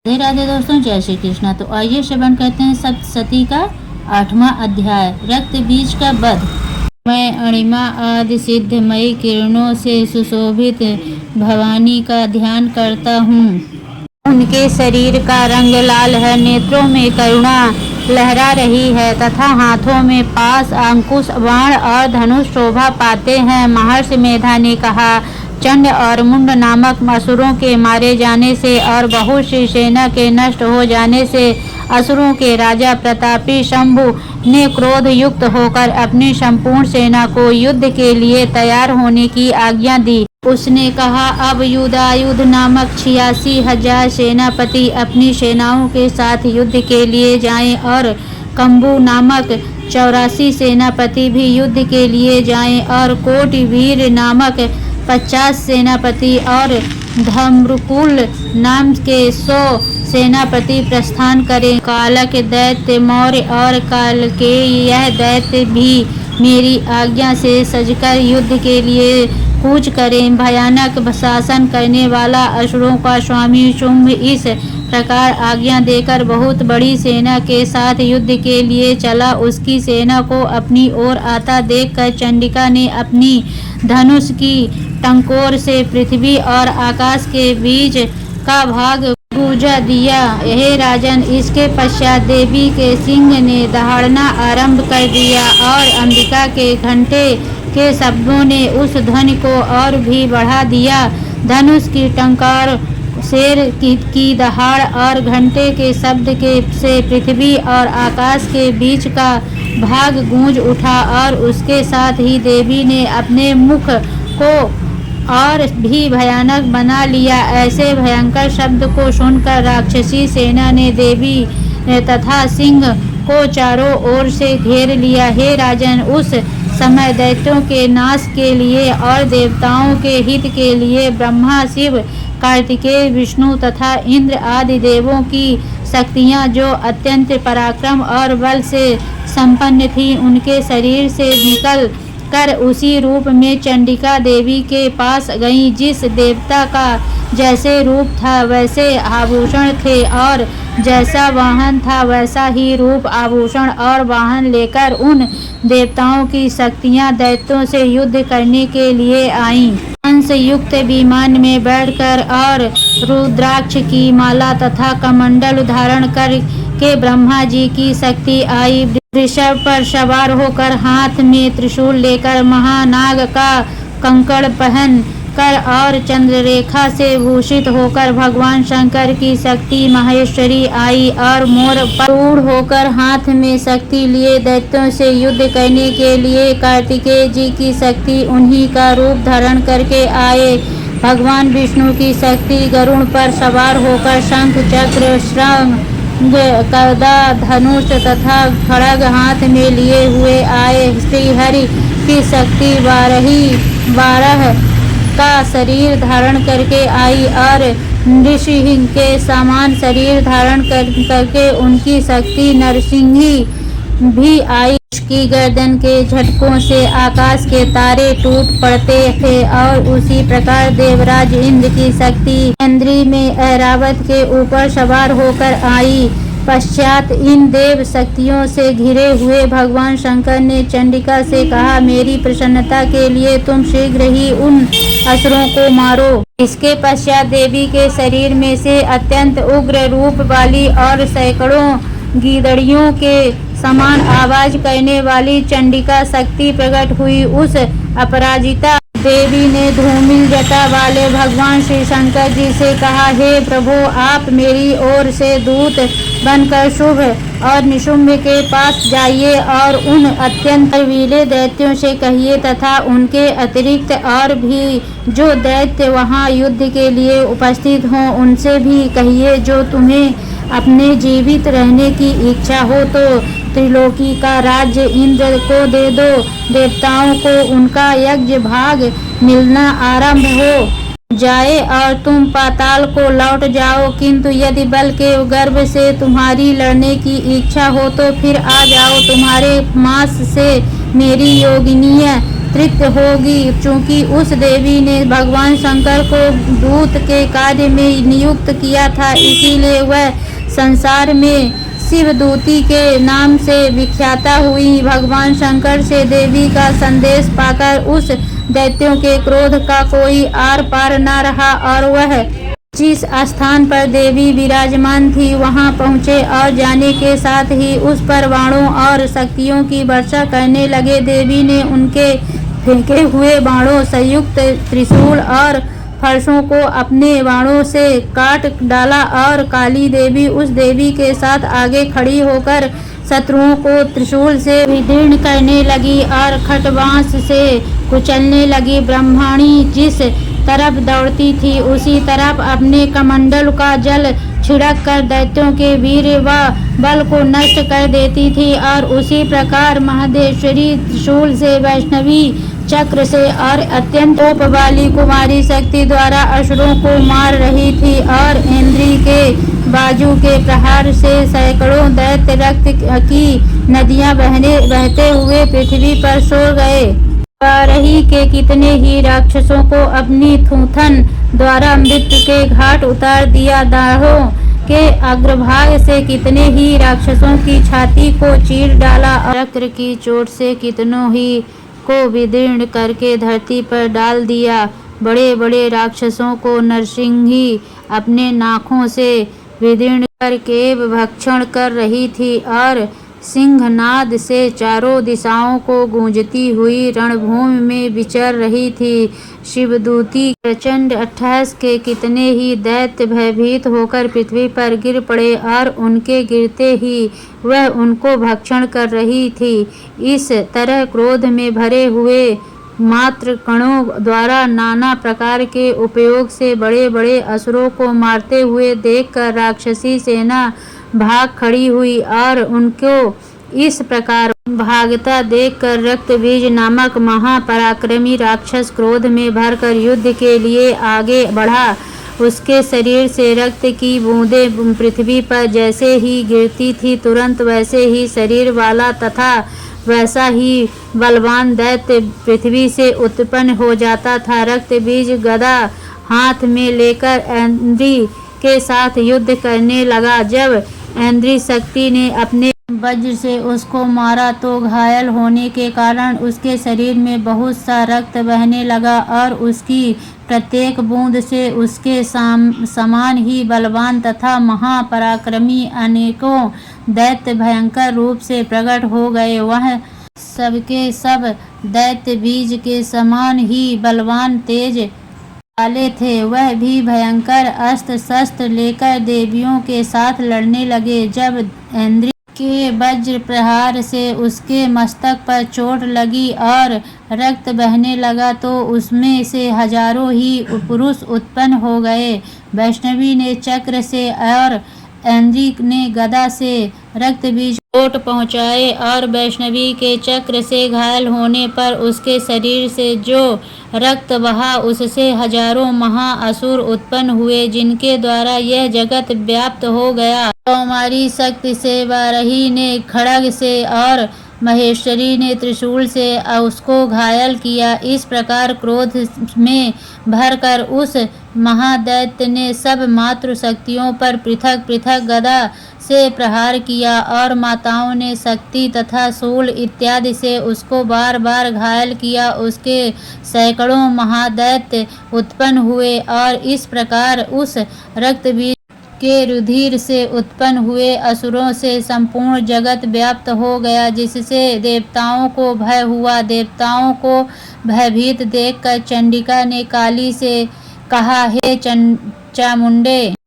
राधे राधे दोस्तों, जय श्री कृष्णा। तो आइए श्रवण करते हैं सप्तशती का 8वां अध्याय, रक्त बीज का वध। मैं अणिमा आदि सिद्धमयी किरणों से सुशोभित भवानी का ध्यान करता हूँ। उनके शरीर का रंग लाल है, नेत्रों में करुणा लहरा रही है तथा हाथों में पास, अंकुश, बाण और धनुष शोभा पाते हैं। महर्षि मेधा ने कहा, चंड और मुंड नामक असुरों के मारे जाने से और बहुत सी सेना के नष्ट हो जाने से असुरों के राजा प्रतापी शंभु ने क्रोध युक्त होकर अपनी संपूर्ण सेना को युद्ध के लिए तैयार होने की आज्ञा दी। उसने कहा, अब युधायुध नामक 86,000 सेनापति अपनी सेनाओं के साथ युद्ध के लिए जाएं और कंबू नामक 84 सेनापति भी युद्ध के लिए जाएं और कोटिवीर नामक 50 सेनापति और धम्रकुल नाम के 100 सेनापति प्रस्थान करें। कालक दैत्य मौर्य और काल के यह दैत्य भी मेरी आज्ञा से सजकर युद्ध के लिए कूच करें। भयानक शासन करने वाला असुरों का स्वामी शुंभ इस प्रकार आज्ञा देकर बहुत बड़ी सेना के साथ युद्ध के लिए चला। उसकी सेना को अपनी ओर आता देखकर चंडिका ने अपनी धनुष की टंकोर से पृथ्वी और आकाश के बीच का भाग बुझा दिया। हे राजन, इसके पश्चात देवी के सिंह ने दहाड़ना आरंभ कर दिया और अंबिका के घंटे के शब्दों ने उस ध्वनि को और भी बढ़ा दिया। धनुष की टंकार, शेर की दहाड़ और घंटे के शब्द से पृथ्वी और आकाश के बीच का भाग गूंज उठा और उसके साथ ही देवी ने अपने मुख को और भी भयानक बना लिया। ऐसे भयंकर शब्द को सुनकर राक्षसी सेना ने देवी तथा सिंह को चारों ओर से घेर लिया। हे राजन, उस समय दैत्यों के नाश के लिए और देवताओं के हित के लिए ब्रह्मा, शिव, कार्तिकेय, विष्णु तथा इंद्र आदि देवों की शक्तियाँ जो अत्यंत पराक्रम और बल से संपन्न थीं, उनके शरीर से निकल कर उसी रूप में चंडिका देवी के पास गईं। जिस देवता का जैसे रूप था वैसे आभूषण थे और जैसा वाहन था वैसा ही रूप, आभूषण और वाहन लेकर उन देवताओं की शक्तियां दैत्यों से युद्ध करने के लिए आईं। हंस युक्त विमान में बैठकर और रुद्राक्ष की माला तथा कमंडल धारण कर के ब्रह्मा जी की शक्ति आई। वृषभ पर सवार होकर, हाथ में त्रिशूल लेकर, महानाग का कंकड़ पहन कर और चंद्ररेखा से भूषित होकर भगवान शंकर की शक्ति महेश्वरी आई और मोर पर रूढ़ होकर हाथ में शक्ति लिए दैत्यों से युद्ध करने के लिए कार्तिकेय जी की शक्ति उन्हीं का रूप धारण करके आए। भगवान विष्णु की शक्ति गरुड़ पर सवार होकर शंख, चक्र, शंख, गदा, धनुष तथा खड्ग हाथ में लिए हुए आए। श्री हरि की शक्ति 12 का शरीर धारण करके आई और नृसिंह के समान शरीर धारण करके उनकी शक्ति नरसिंही भी आई। उसकी गर्दन के झटकों से आकाश के तारे टूट पड़ते थे और उसी प्रकार देवराज इंद्र की शक्ति इंद्री में ऐरावत के ऊपर सवार होकर आई। पश्चात इन देव शक्तियों से घिरे हुए भगवान शंकर ने चंडिका से कहा, मेरी प्रसन्नता के लिए तुम शीघ्र ही उन असुरों को मारो। इसके पश्चात देवी के शरीर में से अत्यंत उग्र रूप वाली और सैकड़ों गीदड़ियों के समान आवाज करने वाली चंडिका शक्ति प्रकट हुई। उस अपराजिता देवी ने धूमिल जटा वाले भगवान श्री शंकर जी से कहा, हे प्रभु, आप मेरी ओर से दूत बनकर शुभ और निशुंभ के पास जाइए और उन अत्यंत वीले दैत्यों से कहिए तथा उनके अतिरिक्त और भी जो दैत्य वहां युद्ध के लिए उपस्थित हों उनसे भी कहिए, जो तुम्हें अपने जीवित रहने की इच्छा हो तो त्रिलोकी का राज्य इंद्र को दे दो। देवताओं को उनका यज्ञ भाग मिलना आरंभ हो जाए और तुम पाताल को लौट जाओ। किंतु यदि बल के गर्भ से तुम्हारी लड़ने की इच्छा हो तो फिर आ जाओ। तुम्हारे मांस से मेरी योगिनियां तृप्त होगी। चूंकि उस देवी ने भगवान शंकर को दूत के कार्य में नियुक्त किया था, इसीलिए वह संसार में शिवदूती के नाम से विख्याता हुई। भगवान शंकर से देवी का संदेश पाकर उस दैत्यों के क्रोध का कोई आर पार न रहा और वह जिस स्थान पर देवी विराजमान थी वहां पहुंचे और जाने के साथ ही उस पर बाणों और शक्तियों की वर्षा करने लगे। देवी ने उनके फेंके हुए बाणों संयुक्त त्रिशूल और फरसों को अपने बाणों से काट डाला और काली देवी उस देवी के साथ आगे खड़ी होकर शत्रुओं को त्रिशूल से विदीर्ण करने लगी और खटबांस से कुचलने लगी। ब्रह्मणी जिस तरफ दौड़ती थी उसी तरफ अपने कमंडल का जल छिड़क कर दैत्यों के वीर व बल को नष्ट कर देती थी और उसी प्रकार महादेश्वरी त्रिशूल से, वैष्णवी चक्र से और अत्यंत कोप वाली कुमारी शक्ति द्वारा असुरों को मार रही थी और इंद्री के बाजू के प्रहार से सैकड़ों दैत्य रक्त की नदियां बहते हुए पृथ्वी पर सो गए। वाराही के कितने ही राक्षसों को अपनी थूथन द्वारा मृत्यु के घाट उतार दिया। दाढ़ों के अग्रभाग से कितने ही राक्षसों की छाती को चीर डाला और चक्र की चोट से कितनों ही को विदीर्ण करके धरती पर डाल दिया। बड़े बड़े राक्षसों को नरसिंही अपने नाखों से विदीर्ण करके भक्षण कर रही थी और सिंहनाद से चारों दिशाओं को गूंजती हुई रणभूमि में विचर रही थी। शिवदूती प्रचंड अट्टहास के कितने ही दैत्य भयभीत होकर पृथ्वी पर गिर पड़े और उनके गिरते ही वह उनको भक्षण कर रही थी। इस तरह क्रोध में भरे हुए मात्र कणों द्वारा नाना प्रकार के उपयोग से बड़े बड़े असुरों को मारते हुए देखकर राक्षसी सेना भाग खड़ी हुई और उनको इस प्रकार भागता देखकर रक्तबीज नामक महापराक्रमी राक्षस क्रोध में भरकर युद्ध के लिए आगे बढ़ा। उसके शरीर से रक्त की बूंदें पृथ्वी पर जैसे ही गिरती थी, तुरंत वैसे ही शरीर वाला तथा वैसा ही बलवान दैत्य पृथ्वी से उत्पन्न हो जाता था। रक्तबीज गदा हाथ में लेकर इंद्री के साथ युद्ध करने लगा। जब इंद्री शक्ति ने अपने वज्र से उसको मारा तो घायल होने के कारण उसके शरीर में बहुत सा रक्त बहने लगा और उसकी प्रत्येक बूंद से उसके समान ही बलवान तथा महापराक्रमी अनेकों दैत्य भयंकर रूप से प्रकट हो गए। वह सबके सब दैत्य बीज के समान ही बलवान तेज वाले थे। वह भी भयंकर अस्त्र शस्त्र लेकर देवियों के साथ लड़ने लगे। जब इंद्री के वज्र प्रहार से उसके मस्तक पर चोट लगी और रक्त बहने लगा तो उसमें से हजारों ही पुरुष उत्पन्न हो गए। वैष्णवी ने चक्र से और इंद्री ने गदा से रक्तबीज चोट पहुँचाए और वैष्णवी के चक्र से घायल होने पर उसके शरीर से जो रक्त बहा उससे हजारों महाअसुर उत्पन्न हुए, जिनके द्वारा यह जगत व्याप्त हो गया। कौमारी शक्ति से वाराही ने खड्ग से और महेश्वरी ने त्रिशूल से उसको घायल किया। इस प्रकार क्रोध में भरकर उस महादैत्य ने सब मातृ शक्तियों पर पृथक पृथक गदा से प्रहार किया और माताओं ने शक्ति तथा शूल इत्यादि से उसको बार बार घायल किया। उसके सैकड़ों महादैत्य उत्पन्न हुए और इस प्रकार उस रक्तबीज के रुधिर से उत्पन्न हुए असुरों से संपूर्ण जगत व्याप्त हो गया, जिससे देवताओं को भय हुआ। देवताओं को भयभीत देखकर चंडिका ने काली से कहा, हे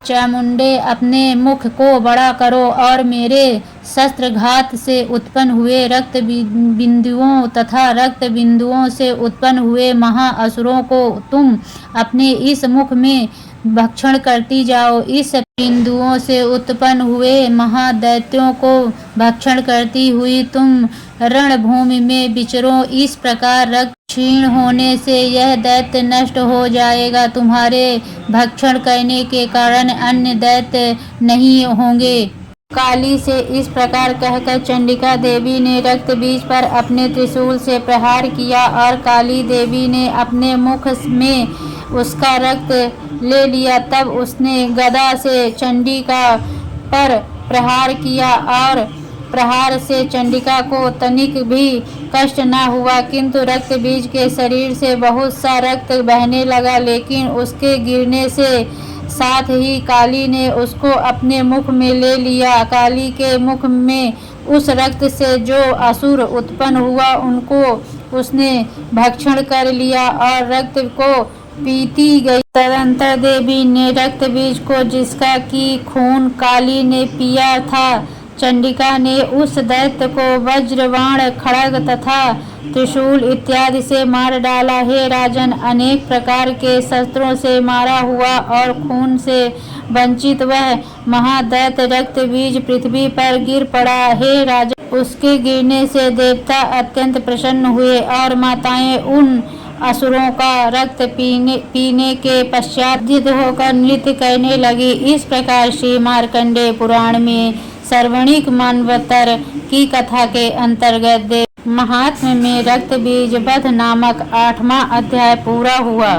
चामुंडे अपने मुख को बड़ा करो और मेरे शस्त्रघात से उत्पन्न हुए रक्त बिंदुओं तथा रक्त बिंदुओं से उत्पन्न हुए महाअसुरों को तुम अपने इस मुख में भक्षण करती जाओ। इस बिंदुओं से उत्पन्न हुए महादैत्यों को भक्षण करती हुई तुम रणभूमि में विचरो। इस प्रकार रक्त क्षीण होने से यह दैत्य नष्ट हो जाएगा। तुम्हारे भक्षण करने के कारण अन्य दैत्य नहीं होंगे। काली से इस प्रकार कहकर चंडिका देवी ने रक्त बीज पर अपने त्रिशूल से प्रहार किया और काली देवी ने अपने मुख में उसका रक्त ले लिया। तब उसने गदा से चंडिका पर प्रहार किया और प्रहार से चंडिका को तनिक भी कष्ट न हुआ, किंतु रक्त बीज के शरीर से बहुत सा रक्त बहने लगा। लेकिन उसके गिरने से साथ ही काली ने उसको अपने मुख में ले लिया। काली के मुख में उस रक्त से जो असुर उत्पन्न हुआ उनको उसने भक्षण कर लिया और रक्त को पीती गई। तदंतर देवी ने रक्त बीज को, जिसका की खून काली ने पिया था, चंडिका ने उस दैत्य को वज्रबाण, खड्ग तथा त्रिशूल इत्यादि से मार डाला। हे राजन, अनेक प्रकार के शस्त्रों से मारा हुआ और खून से वंचित वह महादैत्य रक्त बीज पृथ्वी पर गिर पड़ा। हे राजन, उसके गिरने से देवता अत्यंत प्रसन्न हुए और माताएं उन असुरों का रक्त पीने के पश्चात जिद होकर नृत्य करने लगी। इस प्रकार श्री मार्कंडेय पुराण में सर्वणिक मनवंतर की कथा के अंतर्गत देव महात्म्य में रक्त बीज वध नामक 8वां अध्याय पूरा हुआ।